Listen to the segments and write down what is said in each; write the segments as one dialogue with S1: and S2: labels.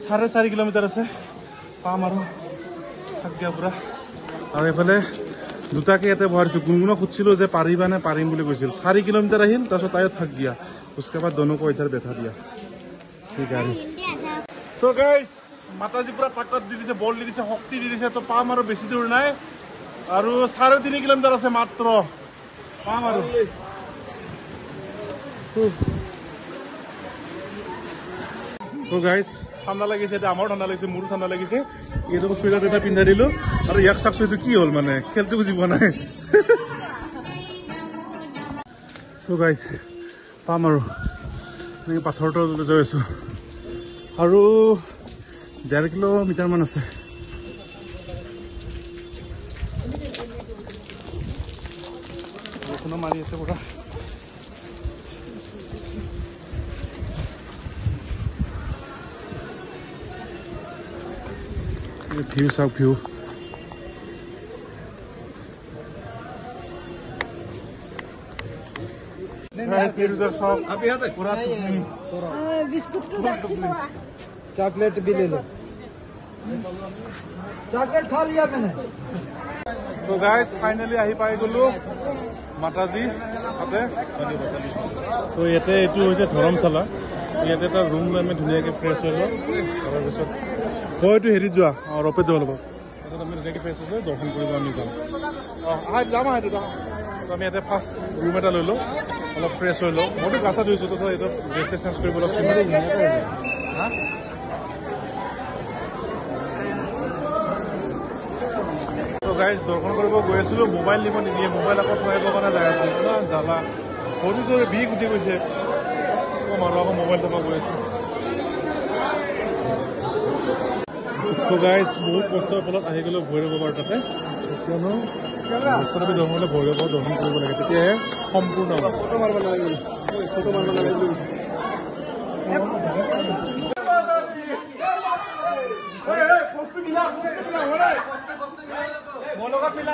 S1: 4.5 kilometre আছে পাম আৰু থাকিয়া পুৰা আৰু এফালে দুটাকে ইয়াতে বহাইছো গুণগুণক সুধিছিলো যে পাৰিবা নে পাৰিম বুলি কৈছিল 4 কিলোমিটাৰ আহিল তাৰপিছত তাইও থাক দিয়া उसके बाद दोनों को इधर बैठा दिया ठीक है तो गाइस माताजी पूरा ताकत দি দিছে বল দি দিছে শক্তি দি দিছে তো পাম আৰু বেছি দূৰ নাই আৰু 3.5 কিলোমিটাৰ আছে মাত্ৰ পাম আৰু তো গাইস ঠান্ডা লাগিছে এটা আমাৰ ঠান্ডা লাগিছে মোৰো ঠান্ডা লাগিছে এইটো সুইটাৰ এটা পিন্ধাই দিলো আৰু ইয়াক চাকছো এইটো কি হ'ল মানে খেলটো বুজি পোৱা নাই সো গাইস পাম আৰু এনেকৈ পাথৰটো লৈ আছো আৰু 1.5 কিলোমিটাৰ মান আছে বৰষুণো মাৰি আছে পুৰা ভিউ চাওক ভিউ
S2: चॉकलेट भी ले लो चॉकलेट खा लिया मैंने
S1: तो गाइस फाइनली आही पाई गलो माताजी তাতে তো ইয়াতে এটো হৈছে ধৰমশালা ইয়াতে এটা ৰুম লৈ আমি ধুনীয়াকে ফ্ৰেছ হৈ লওঁ তাৰপিছত হয়তো হেৰি যোৱা ৰপে যাব লাগিব তাৰপিছত আমি ধুনীয়াকে ফ্ৰেছ হৈ দৰ্শন কৰিব আমি যাম যাম আমি ইয়াতে ফাৰ্ষ্ট ৰুম এটা লৈ লওঁ অলপ ফ্ৰেছ হৈ লওঁ মইতো গা চা ধুইছোঁ তো এইটো ড্ৰেছ চেঞ্জ কৰিব অলপ চিম্পল হা তো গাইজ দৰ্শন কৰিব গৈ আছিলোঁ মোবাইল নিব নিদিয়ে মোবাইল আকৌ থৈ আহিবৰ কাৰণে যাই আছোঁ ইমান জ্বালা সৰু চৰু বিষ উঠি গৈছে মাৰো আকৌ মোবাইল থব গৈ আছোঁ তো গাইজ বহুত কষ্টৰ ফলত আহি গ'লো ভৈৰৱ বাবাৰ তাতে কিয়নো বৈষ্ণৱী ধৰ্ম হ'লে ভৈৰৱ বাবাৰ দৰ্শন কৰিব লাগে তেতিয়াহে সম্পূৰ্ণ ফটো মাৰিব লাগে ফটো মাৰিব লাগে मोलोगा पिला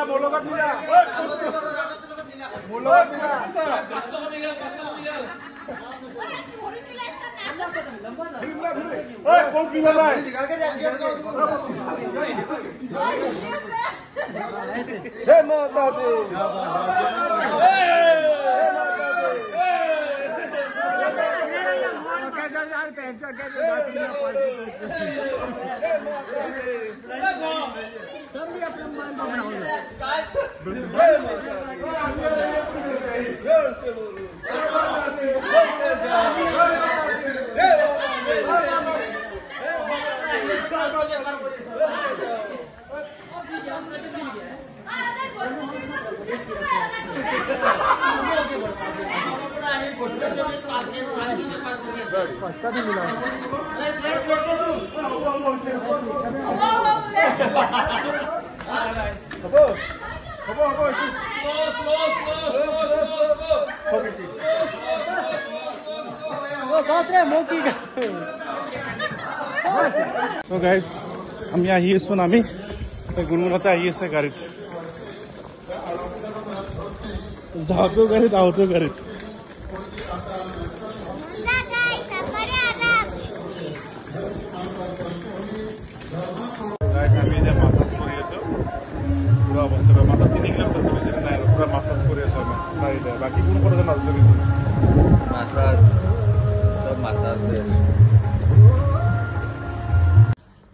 S1: So guys, আমি আহি আছো আমি গুণগুণতে আহি আছে গাড়ীত যাওঁতেও গাড়ীত আহোঁতেও গাড়ীত আমি এতিয়া মাছাজ কৰি আছো পুৰা অৱস্থা মাত্ৰ 3 কিলোমিটাৰ চলিছে নাই পুৰা মাছাজ কৰি আছো আমি চাৰিটা বাকী কোনো কথা নাজানো কিন্তু মাছাজ সব মাছাজ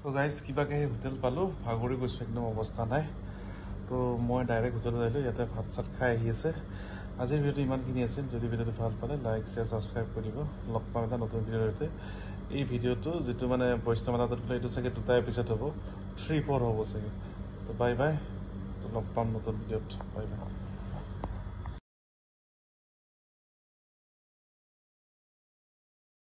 S1: তো গাইজ কিবাকে সেই হোটেল পালোঁ ভাগৰি গৈছোঁ একদম অৱস্থা নাই তো মই ডাইৰেক্ট হোটেলত আহিলোঁ ইয়াতে ভাত চাত খাই আহি আছে আজিৰ ভিডিঅ'টো ইমানখিনি আছিল যদি ভিডিঅ'টো ভাল পালে লাইক শ্বেয়াৰ ছাবস্ক্ৰাইব কৰিব লগ পাম এটা নতুন ভিডিঅ'ৰ সৈতে এই ভিডিঅ'টো যিটো মানে বৈষ্ণৱ মাতাত এইটো চাগে 2টা এপিছড হ'ব 3-4 হ'ব চাগে তো বাই বাই লগ পাম নতুন ভিডিঅ'ত বাই বাই